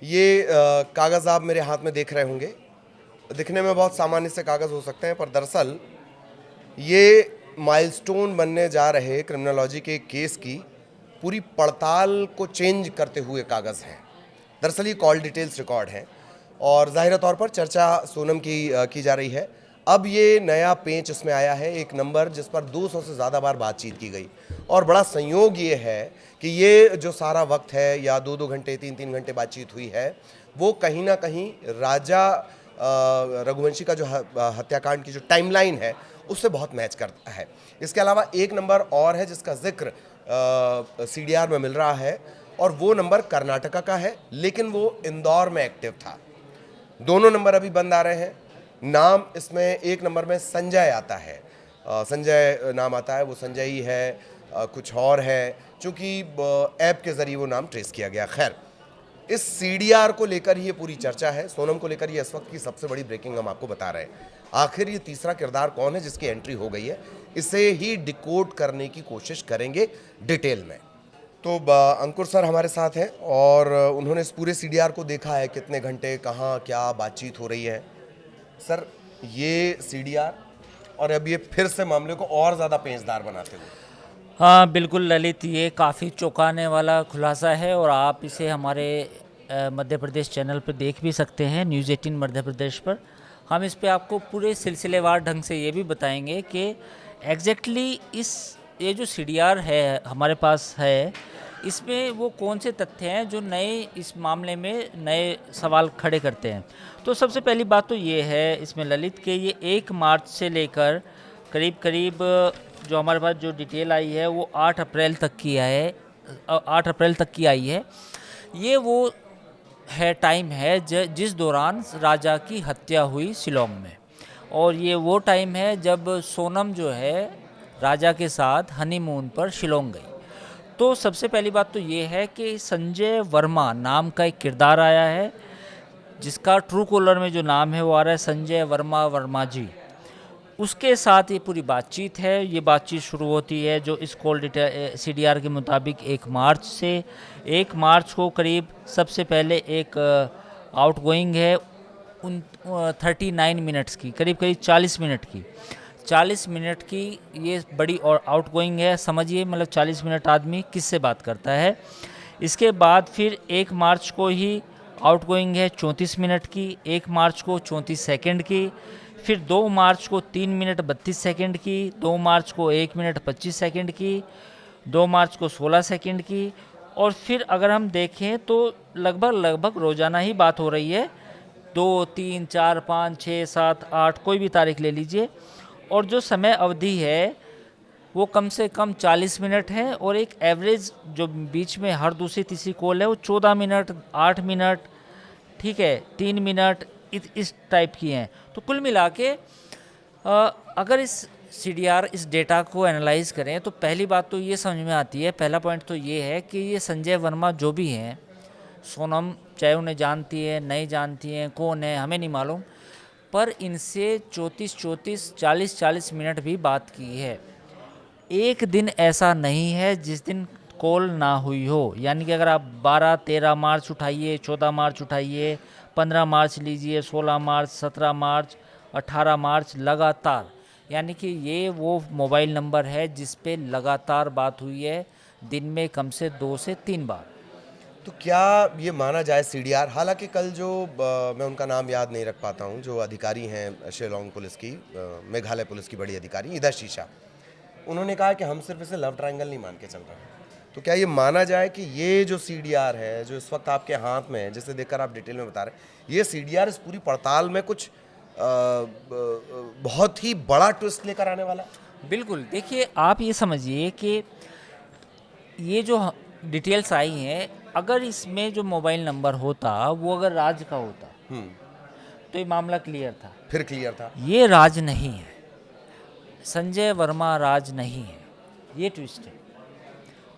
ये कागज़ आप मेरे हाथ में देख रहे होंगे। दिखने में बहुत सामान्य से कागज़ हो सकते हैं, पर दरअसल ये माइलस्टोन बनने जा रहे क्रिमिनोलॉजी के केस की पूरी पड़ताल को चेंज करते हुए कागज़ हैं। दरअसल ये कॉल डिटेल्स रिकॉर्ड हैं और ज़ाहिर तौर पर चर्चा सोनम की जा रही है। अब ये नया पेंच इसमें आया है, एक नंबर जिस पर 200 से ज़्यादा बार बातचीत की गई और बड़ा संयोग ये है कि ये जो सारा वक्त है या 2-2 घंटे 3-3 घंटे बातचीत हुई है, वो कहीं ना कहीं राजा रघुवंशी का जो हत्याकांड की जो टाइमलाइन है उससे बहुत मैच करता है। इसके अलावा एक नंबर और है जिसका जिक्र सीडीआर में मिल रहा है और वो नंबर कर्नाटका का है, लेकिन वो इंदौर में एक्टिव था। दोनों नंबर अभी बंद आ रहे हैं। नाम इसमें एक नंबर में संजय आता है, संजय नाम आता है, वो संजय ही है, कुछ और है, चूँकि ऐप के ज़रिए वो नाम ट्रेस किया गया। खैर, इस सीडीआर को लेकर ही ये पूरी चर्चा है, सोनम को लेकर ये इस वक्त की सबसे बड़ी ब्रेकिंग हम आपको बता रहे हैं। आखिर ये तीसरा किरदार कौन है जिसकी एंट्री हो गई है, इसे ही डिकोड करने की कोशिश करेंगे डिटेल में। तो अंकुर सर हमारे साथ हैं और उन्होंने इस पूरे सीडीआर को देखा है, कितने घंटे कहाँ क्या बातचीत हो रही है। सर, ये सीडीआर और अब ये फिर से मामले को और ज़्यादा पेचदार बनाते हुए। हाँ बिल्कुल ललित, ये काफ़ी चौंकाने वाला खुलासा है और आप इसे हमारे मध्य प्रदेश चैनल पर देख भी सकते हैं, न्यूज़ 18 मध्य प्रदेश पर। हम इस पे आपको पूरे सिलसिलेवार ढंग से ये भी बताएंगे कि एग्जैक्टली ये जो सीडीआर है हमारे पास है, इसमें वो कौन से तथ्य हैं जो नए इस मामले में नए सवाल खड़े करते हैं। तो सबसे पहली बात तो ये है इसमें ललित के ये 1 मार्च से लेकर करीब करीब जो हमारे पास जो डिटेल आई है वो 8 अप्रैल तक की है, 8 अप्रैल तक की आई है। ये वो है टाइम है जिस दौरान राजा की हत्या हुई शिलोंग में, और ये वो टाइम है जब सोनम जो है राजा के साथ हनीमून पर शिलोंग गई। तो सबसे पहली बात तो ये है कि संजय वर्मा नाम का एक किरदार आया है जिसका ट्रू कॉलर में जो नाम है वो आ रहा है संजय वर्मा जी। उसके साथ ये पूरी बातचीत है। ये बातचीत शुरू होती है जो इस कॉल सीडीआर के मुताबिक 1 मार्च से। 1 मार्च को करीब सबसे पहले एक आउटगोइंग है 39 मिनट्स की, करीब करीब 40 मिनट की, 40 मिनट की ये बड़ी और आउटगोइंग है। समझिए मतलब 40 मिनट आदमी किससे बात करता है। इसके बाद फिर 1 मार्च को ही आउटगोइंग है 34 मिनट की, 1 मार्च को 34 सेकंड की, फिर 2 मार्च को 3 मिनट 32 सेकंड की, 2 मार्च को 1 मिनट 25 सेकंड की, 2 मार्च को 16 सेकंड की, और फिर अगर हम देखें तो लगभग रोज़ाना ही बात हो रही है। 2, 3, 4, 5, 6, 7, 8 कोई भी तारीख ले लीजिए, और जो समय अवधि है वो कम से कम 40 मिनट है, और एक एवरेज जो बीच में हर दूसरी तीसरी कॉल है वो 14 मिनट, 8 मिनट, ठीक है, 3 मिनट, इस टाइप की हैं। तो कुल मिला के अगर इस सीडीआर इस डेटा को एनालाइज करें तो पहली बात तो ये समझ में आती है, पहला पॉइंट तो ये है कि ये संजय वर्मा जो भी हैं, सोनम चाहे उन्हें जानती है नहीं जानती हैं, कौन है हमें नहीं मालूम, पर इनसे 34 40 मिनट भी बात की है। एक दिन ऐसा नहीं है जिस दिन कॉल ना हुई हो। यानी कि अगर आप 12-13 मार्च उठाइए, 14 मार्च उठाइए, 15 मार्च लीजिए, 16 मार्च, 17 मार्च, 18 मार्च, लगातार, यानी कि ये वो मोबाइल नंबर है जिस पे लगातार बात हुई है, दिन में कम से 2 से 3 बार। तो क्या ये माना जाए सीडीआर, हालांकि कल जो मैं उनका नाम याद नहीं रख पाता हूँ, जो अधिकारी हैं शिलोंग पुलिस की, मेघालय पुलिस की बड़ी अधिकारी इधर शीशा, उन्होंने कहा कि हम सिर्फ इसे लव ट्रायंगल नहीं मान के चल रहे हैं। तो क्या ये माना जाए कि ये जो सीडीआर है जो इस वक्त आपके हाथ में है, जिसे देखकर आप डिटेल में बता रहे हैं, ये सीडीआर इस पूरी पड़ताल में कुछ बहुत ही बड़ा ट्विस्ट लेकर आने वाला है? बिल्कुल, देखिए आप ये समझिए कि ये जो डिटेल्स आई हैं, अगर इसमें जो मोबाइल नंबर होता वो अगर राज का होता तो ये मामला क्लियर था। फिर क्लियर था। ये राज नहीं है, संजय वर्मा राज नहीं है, ये ट्विस्ट है।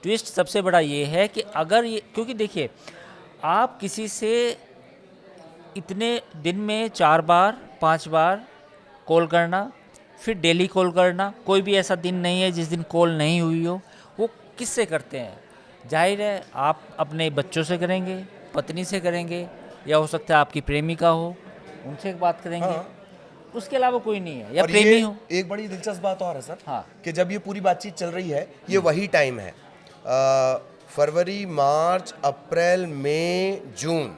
ट्विस्ट सबसे बड़ा ये है कि अगर ये, क्योंकि देखिए आप किसी से इतने दिन में 4 बार 5 बार कॉल करना, फिर डेली कॉल करना, कोई भी ऐसा दिन नहीं है जिस दिन कॉल नहीं हुई हो। वो किससे करते हैं? जाहिर है आप अपने बच्चों से करेंगे, पत्नी से करेंगे, या हो सकता है आपकी प्रेमिका हो, उनसे बात करेंगे। हाँ। उसके अलावा कोई नहीं है, या और प्रेमी ये हो। एक बड़ी दिलचस्प बात और है सर, हाँ। कि जब ये पूरी बातचीत चल रही है, ये वही टाइम है, फरवरी, मार्च, अप्रैल, मई, जून,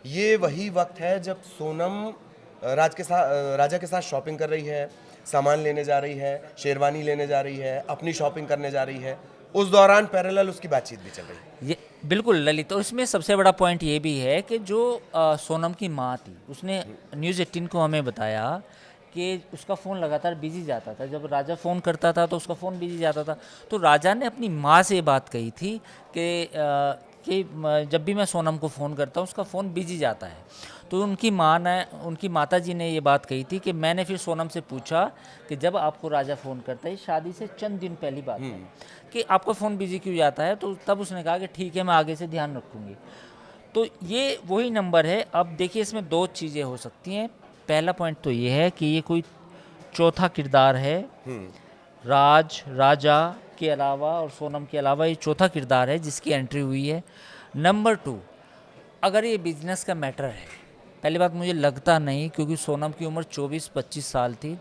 ये वही वक्त है जब सोनम राजा के साथ शॉपिंग कर रही है, सामान लेने जा रही है, शेरवानी लेने जा रही है, अपनी शॉपिंग करने जा रही है। उस दौरान पैरेलल उसकी बातचीत भी चल रही है। ये बिल्कुल ललित, और इसमें सबसे बड़ा पॉइंट ये भी है कि जो सोनम की माँ थी, उसने न्यूज़ 18 को हमें बताया कि उसका फ़ोन लगातार बिजी जाता था। जब राजा फ़ोन करता था तो उसका फ़ोन बिजी जाता था। तो राजा ने अपनी माँ से बात कही थी कि जब भी मैं सोनम को फ़ोन करता हूँ उसका फ़ोन बिजी जाता है। तो उनकी माताजी ने ये बात कही थी कि मैंने फिर सोनम से पूछा कि जब आपको राजा फ़ोन करता है, शादी से चंद दिन पहली बात है, कि आपका फ़ोन बिजी क्यों जाता है, तो तब उसने कहा कि ठीक है, मैं आगे से ध्यान रखूँगी। तो ये वही नंबर है। अब देखिए, इसमें दो चीज़ें हो सकती हैं। पहला पॉइंट तो ये है कि ये कोई चौथा किरदार है, राजा के अलावा और सोनम के अलावा ये चौथा किरदार है जिसकी एंट्री हुई है। नंबर 2, अगर ये बिजनेस का मैटर है, पहली बात मुझे लगता नहीं, क्योंकि सोनम की उम्र 24-25 साल थी।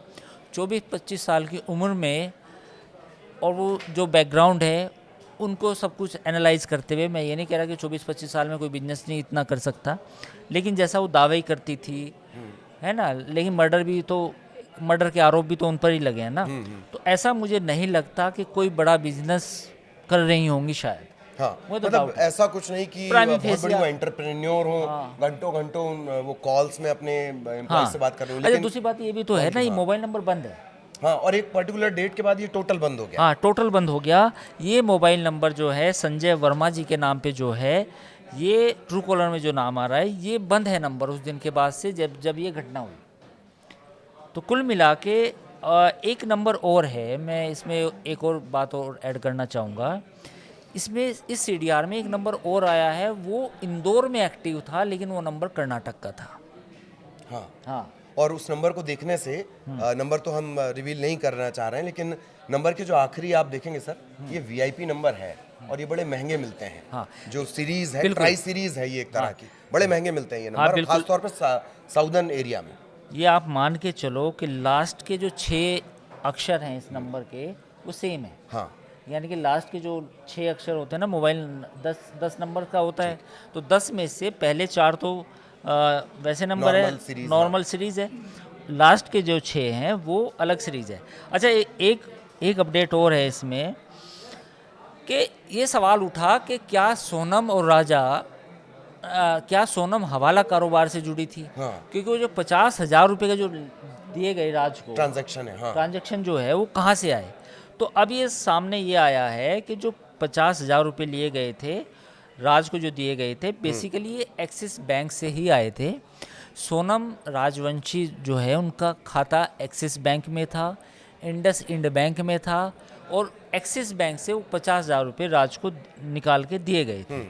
24-25 साल की उम्र में, और वो जो बैकग्राउंड है उनको सब कुछ एनालाइज करते हुए, मैं ये नहीं कह रहा कि 24-25 साल में कोई बिजनेस नहीं इतना कर सकता, लेकिन जैसा वो दावे करती थी, है ना, लेकिन मर्डर के आरोप भी तो उन पर ही लगे हैं ना। तो ऐसा मुझे नहीं लगता कि कोई बड़ा बिजनेस कर रही होंगी शायद। हाँ, वो तो मतलब doubt है। ऐसा कुछ नहीं कि Prima बहुत बड़ी facie वो एंटरप्रेन्योर हो, घंटों घंटों वो कॉल्स में अपने एम्प्लॉय से बात कर रहे हो, अच्छा, लेकिन दूसरी बात ये भी तो है ना, ये मोबाइल नंबर बंद है। हाँ, और एक पर्टिकुलर डेट के बाद ये टोटल बंद हो गया। हाँ, टोटल बंद हो गया। ये मोबाइल नंबर जो है संजय वर्मा जी के नाम पे जो है, ये ट्रू कॉलर में जो नाम आ रहा है, ये बंद है नंबर उस दिन के बाद से, जब ये घटना हुई। तो कुल मिला के एक नंबर और है, मैं इसमें एक और बात और ऐड करना चाहूँगा। इसमें इस सीडीआर में एक नंबर और आया है, वो इंदौर में एक्टिव था, लेकिन वो नंबर कर्नाटक का था। हाँ, हाँ, और उस नंबर को देखने से नंबर तो हम रिवील नहीं करना चाह रहे हैं, लेकिन नंबर के जो आखिरी आप देखेंगे सर, ये वीआईपी नंबर है और ये बड़े महंगे मिलते हैं। हाँ। जो सीरीज है, बिल्कुल। ट्राई सीरीज है, ये एक तरह की बड़े महंगे मिलते हैं ये हाँ, नंबर, बिल्कुल। खासतौर पर साउदर्न एरिया में। ये आप मान के चलो कि लास्ट के जो 6 अक्षर हैं इस नंबर के, वो सेम है। हाँ, यानी कि लास्ट के जो 6 अक्षर होते हैं ना, मोबाइल 10 नंबर का होता है, तो 10 में से पहले 4 तो वैसे नंबर है, नॉर्मल सीरीज, नॉर्मल सीरीज़ है। लास्ट के जो 6 हैं वो अलग सीरीज़ है। अच्छा, एक अपडेट और है इसमें, कि ये सवाल उठा कि क्या सोनम और राजा क्या सोनम हवाला कारोबार से जुड़ी थी? हाँ। क्योंकि वो जो 50,000 रुपये का जो दिए गए राज को, ट्रांजैक्शन है। हाँ, ट्रांजैक्शन जो है वो कहाँ से आए? तो अब ये सामने ये आया है कि जो 50,000 रुपये लिए गए थे, राज को जो दिए गए थे, बेसिकली ये एक्सिस बैंक से ही आए थे। सोनम राजवंशी जो है, उनका खाता एक्सिस बैंक में था, इंडस इंड बैंक में था, और एक्सिस बैंक से वो 50,000 रुपये राज को निकाल के दिए गए थे।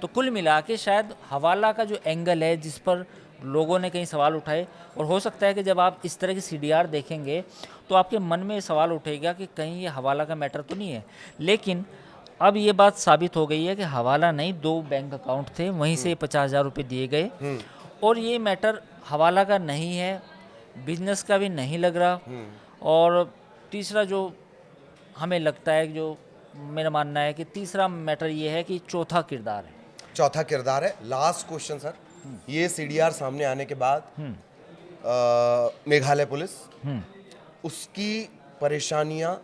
तो कुल मिला के शायद हवाला का जो एंगल है, जिस पर लोगों ने कई सवाल उठाए, और हो सकता है कि जब आप इस तरह की सीडीआर देखेंगे तो आपके मन में सवाल उठेगा कि कहीं ये हवाला का मैटर तो नहीं है। लेकिन अब ये बात साबित हो गई है कि हवाला नहीं, 2 बैंक अकाउंट थे, वहीं से 50,000 रुपये दिए गए, और ये मैटर हवाला का नहीं है, बिजनेस का भी नहीं लग रहा। और तीसरा जो हमें लगता है, जो मेरा मानना है कि तीसरा मैटर ये है कि चौथा किरदार है। चौथा किरदार है। लास्ट क्वेश्चन सर, ये सीडीआर सामने आने के बाद मेघालय पुलिस, उसकी परेशानियां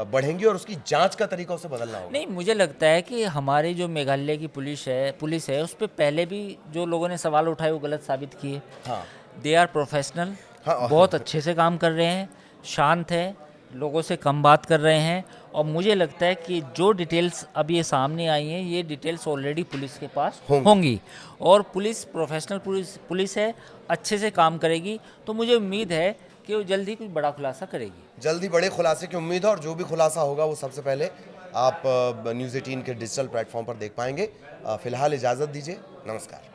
बढ़ेंगी और उसकी जांच का तरीका उसे बदलना होगा। नहीं, मुझे लगता है कि हमारे जो मेघालय की पुलिस है उस पर पहले भी जो लोगों ने सवाल उठाए वो गलत साबित किए। हाँ, दे आर प्रोफेशनल, हाँ। बहुत अच्छे से काम कर रहे हैं, शांत है, लोगों से कम बात कर रहे हैं। और मुझे लगता है कि जो डिटेल्स अब ये सामने आई हैं, ये डिटेल्स ऑलरेडी पुलिस के पास होंगी, और पुलिस प्रोफेशनल पुलिस है, अच्छे से काम करेगी। तो मुझे उम्मीद है कि वो जल्द ही कुछ बड़ा खुलासा करेगी। जल्दी बड़े खुलासे की उम्मीद है, और जो भी खुलासा होगा वो सबसे पहले आप न्यूज़ 18 के डिजिटल प्लेटफॉर्म पर देख पाएंगे। फिलहाल इजाज़त दीजिए, नमस्कार।